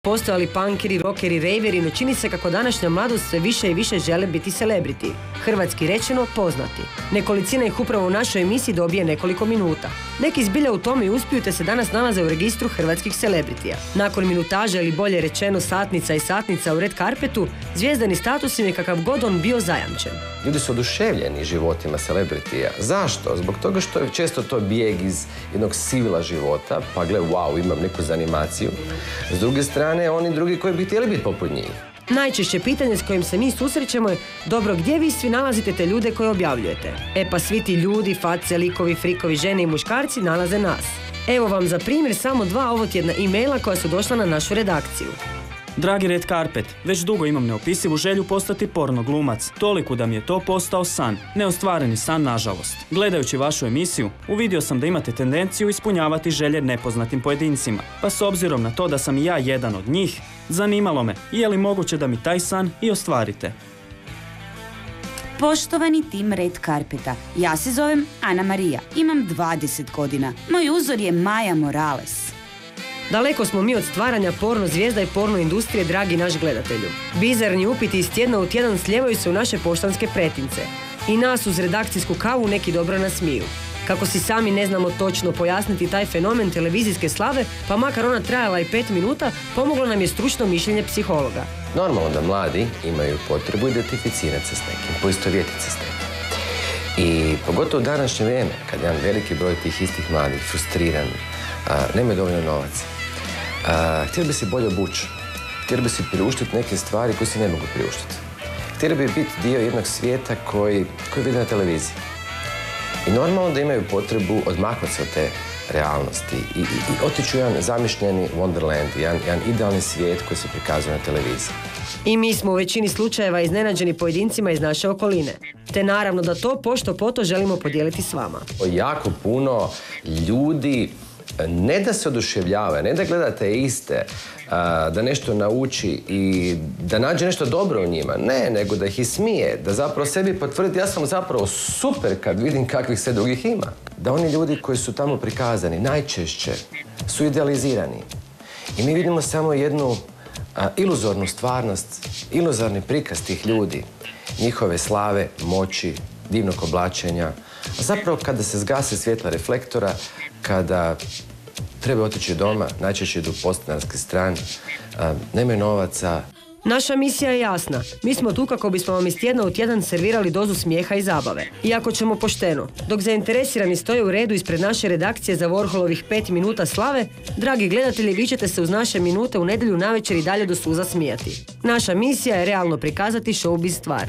Postojali punkeri, rockeri, rejveri, no čini se kako današnja mladost sve više i više žele biti celebrity. Hrvatski rečeno poznati. Nekolicina ih upravo u našoj emisiji dobije nekoliko minuta. Neki zbilja u tome i uspiju te se danas nalaze u registru hrvatskih celebritija. Nakon minutaže ili bolje rečeno satnica i satnica u red carpetu, zvijezdani status im je kakav god on bio zajamčen. Ljudi su oduševljeni životima celebritija. Zašto? Zbog toga što je često to bijeg iz jednog sivila života, pa gle, wow, imam neku zanimaciju. S druge strane, oni drugi koji bi htjeli biti poput njih. Najčešće pitanje s kojim se mi susrećemo je: dobro, gdje vi svi nalazite te ljude koje objavljujete? E pa svi ti ljudi, face, likovi, frikovi, žene i muškarci nalaze nas. Evo vam za primjer samo 2 ovotjedna e-maila koja su došla na našu redakciju. Dragi Red Carpet, već dugo imam neopisivu želju postati porno glumac, toliko da mi je to postao san, neostvareni san nažalost. Gledajući vašu emisiju, uvidio sam da imate tendenciju ispunjavati želje nepoznatim pojedincima, pa s obzirom na to da sam i ja jedan od njih, zanimalo me je li moguće da mi taj san i ostvarite. Poštovani tim Red Carpeta, ja se zovem Ana Marija, imam 20 godina. Moj uzor je Maja Morales. Daleko smo mi od stvaranja porno zvijezda i porno industrije, dragi naš gledatelju. Bizarni upiti iz tjedna u tjedan slijevaju se u naše poštanske pretince. I nas uz redakcijsku kavu neki dobro nasmiju. Kako si sami ne znamo točno pojasniti taj fenomen televizijske slave, pa makar ona trajala i 5 minuta, pomoglo nam je stručno mišljenje psihologa. Normalno da mladi imaju potrebu identificirati se s nekim, poistovjetiti se s nekim. I pogotovo u današnje vrijeme, kad jedan veliki broj tih istih mladih, frustriran, nemaju dovoljno novaca, htjeli bi se bolje obući, htjeli bi se priuštiti neke stvari koje se ne mogu priuštiti. Htjeli bi biti dio jednog svijeta koji vide na televiziji. I normalno da imaju potrebu odmaknuti se od te realnosti i otići u jedan zamišljeni Wonderland, jedan idealni svijet koji se prikazuje na televiziji. I mi smo u većini slučajeva iznenađeni pojedincima iz naše okoline. Te naravno da to pošto poto želimo podijeliti s vama. Jako puno ljudi ne da se oduševljava, ne da gledate iste, da nešto nauči i da nađe nešto dobro u njima, ne, nego da ih ismije, da zapravo sebi potvrdi ja sam zapravo super kad vidim kakvih sve drugih ima. Da oni ljudi koji su tamo prikazani najčešće su idealizirani. I mi vidimo samo jednu iluzornu stvarnost, iluzorni prikaz tih ljudi, njihove slave, moći, divnog oblačenja. A zapravo kada se zgase svjetla reflektora, kada treba otići doma, najčešće idu u podstanarski stan, nemaju novaca. Naša misija je jasna. Mi smo tu kako bismo vam iz tjedna u tjedan servirali dozu smijeha i zabave. I ako ćemo pošteno, dok zainteresirani stoje u redu ispred naše redakcije za Warholovih 5 minuta slave, dragi gledatelji, vi ćete se uz naše minute u nedjelju navečer i dalje do suza smijati. Naša misija je realno prikazati showbiz stvar.